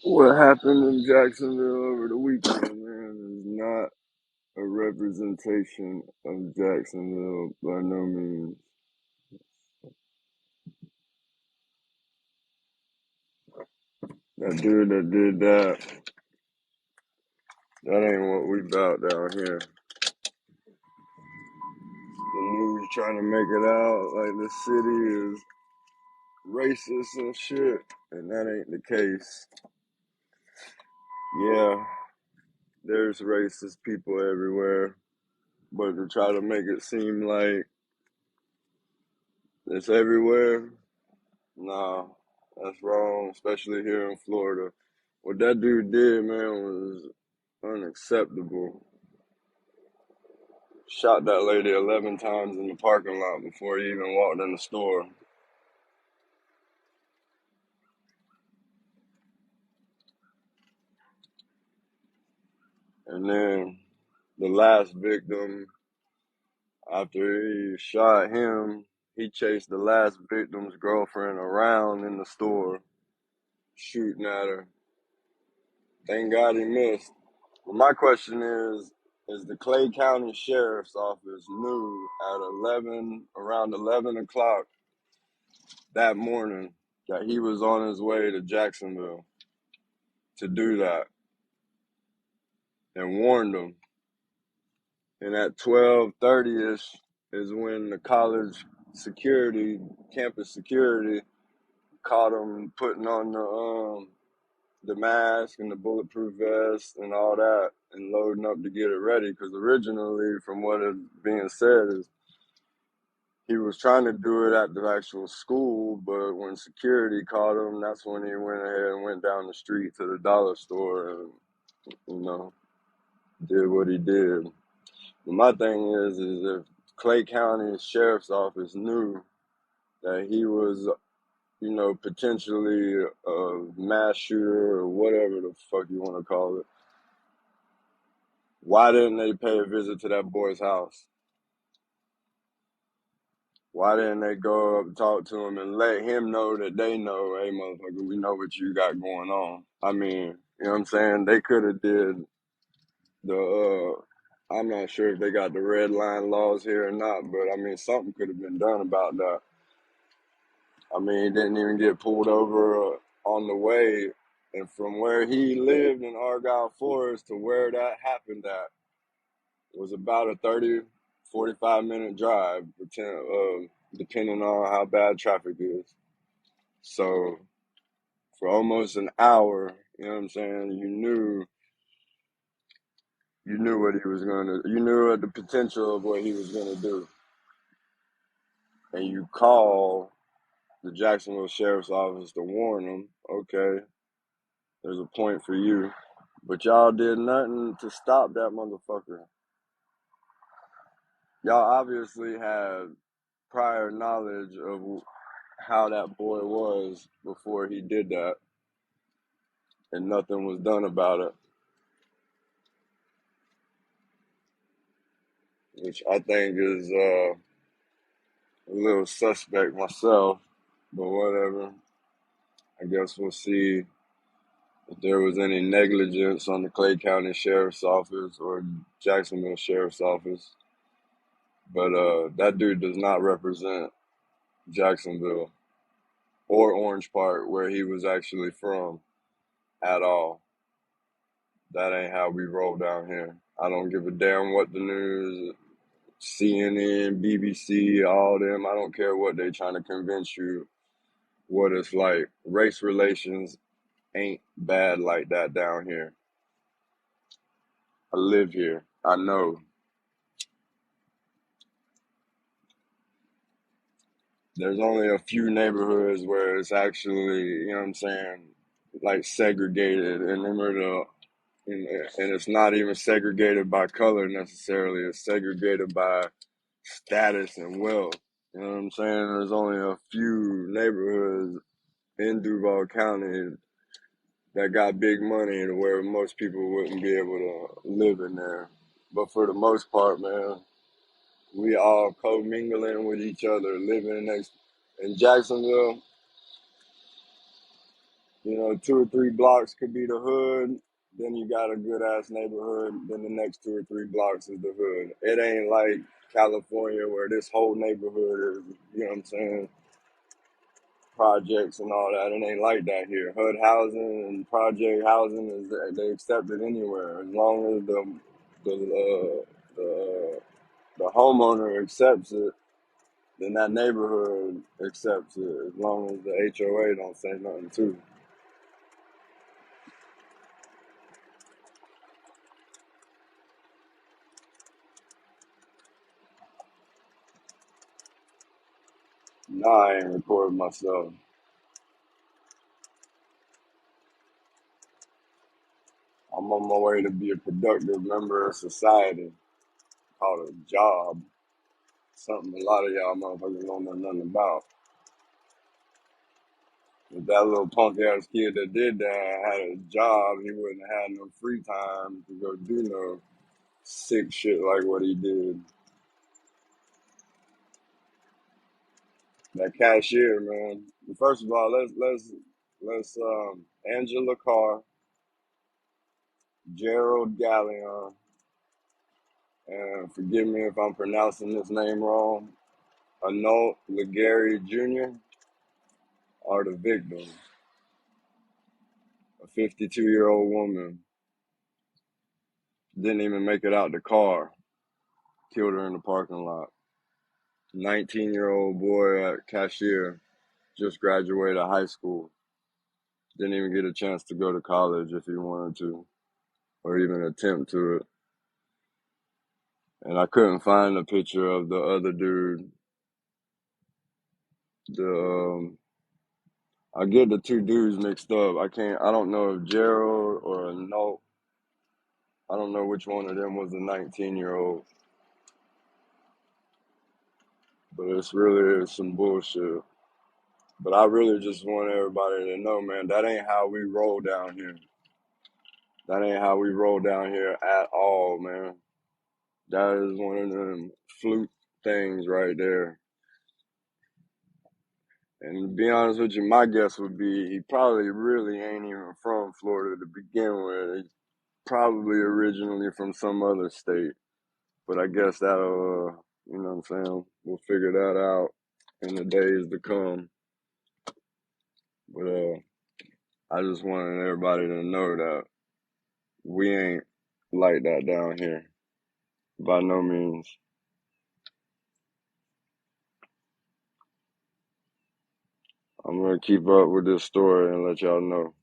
What happened in Jacksonville over the weekend, man, is not a representation of Jacksonville by no means. That dude that did that ain't what we bout down here. The news trying to make it out like the city is racist and shit, and that ain't the case. Yeah, there's racist people everywhere, but to try to make it seem like it's everywhere, nah, that's wrong, especially here in Florida. What that dude did, man, was unacceptable. Shot that lady 11 times in the parking lot before he even walked in the store. And then the last victim, after he shot him, he chased the last victim's girlfriend around in the store, shooting at her. Thank God he missed. But my question is the Clay County Sheriff's Office knew at 11, around 11 o'clock that morning that he was on his way to Jacksonville to do that and warned him. And at 12:30ish is when the college security, campus security, caught him putting on the mask and the bulletproof vest and all that and loading up to get it ready. Because originally, from what is being said, is he was trying to do it at the actual school, but when security caught him, that's when he went ahead and went down the street to the dollar store and, you know, did what he did. But my thing is if Clay County Sheriff's Office knew that he was, you know, potentially a mass shooter or whatever the fuck you want to call it, why didn't they pay a visit to that boy's house? Why didn't they go up and talk to him and let him know that they know, hey, motherfucker, we know what you got going on? I mean, you know what I'm saying? They could have did I'm not sure if they got the red line laws here or not, but I mean, something could have been done about that. I mean, he didn't even get pulled over on the way. And from where he lived in Argyle Forest to where that happened at was about a 30, 45-minute drive, depending on how bad traffic is. So for almost an hour, you know what I'm saying, you knew what he was gonna, you knew the potential of what he was gonna do. And you call the Jacksonville Sheriff's Office to warn him, okay, there's a point for you. But y'all did nothing to stop that motherfucker. Y'all obviously had prior knowledge of how that boy was before he did that, and nothing was done about it, which I think is a little suspect myself, but whatever. I guess we'll see if there was any negligence on the Clay County Sheriff's Office or Jacksonville Sheriff's Office. But that dude does not represent Jacksonville or Orange Park, where he was actually from, at all. That ain't how we roll down here. I don't give a damn what the news, CNN, BBC, all them, I don't care what they trying to convince you what it's like. Race relations ain't bad like that down here. I live here. I know. There's only a few neighborhoods where it's actually, you know what I'm saying, like segregated, and them are and it's not even segregated by color necessarily. It's segregated by status and wealth. You know what I'm saying? There's only a few neighborhoods in Duval County that got big money to where most people wouldn't be able to live in there. But for the most part, man, we all commingling with each other, living next in Jacksonville. You know, 2 or 3 blocks could be the hood. Then you got a good ass neighborhood. Then the next 2 or 3 blocks is the hood. It ain't like California where this whole neighborhood is, you know what I'm saying, projects and all that. It ain't like that here. HUD housing and project housing is they accept it anywhere as long as the the homeowner accepts it. Then that neighborhood accepts it as long as the HOA don't say nothing too. Nah, I ain't recording myself. I'm on my way to be a productive member of society. Called a job. Something a lot of y'all motherfuckers don't know nothing about. If that little punk ass kid that did that had a job, he wouldn't have had no free time to go do no sick shit like what he did. That cashier, man. First of all, let's Angela Carr, Gerald Gallion, and forgive me if I'm pronouncing this name wrong, Anult Legary Jr. are the victims. A 52-year-old woman didn't even make it out the car, killed her in the parking lot. 19-year-old boy at cashier just graduated high school. Didn't even get a chance to go to college if he wanted to, or even attempt to it. And I couldn't find a picture of the other dude. I get the two dudes mixed up. I don't know if Gerald or no. I don't know which one of them was the 19-year-old, but it's really some bullshit. But I really just want everybody to know, man, that ain't how we roll down here. That ain't how we roll down here at all, man. That is one of them fluke things right there. And to be honest with you, my guess would be he probably really ain't even from Florida to begin with. He's probably originally from some other state. But I guess that'll, you know what I'm saying? We'll figure that out in the days to come. But I just wanted everybody to know that we ain't like that down here. By no means. I'm gonna keep up with this story and let y'all know.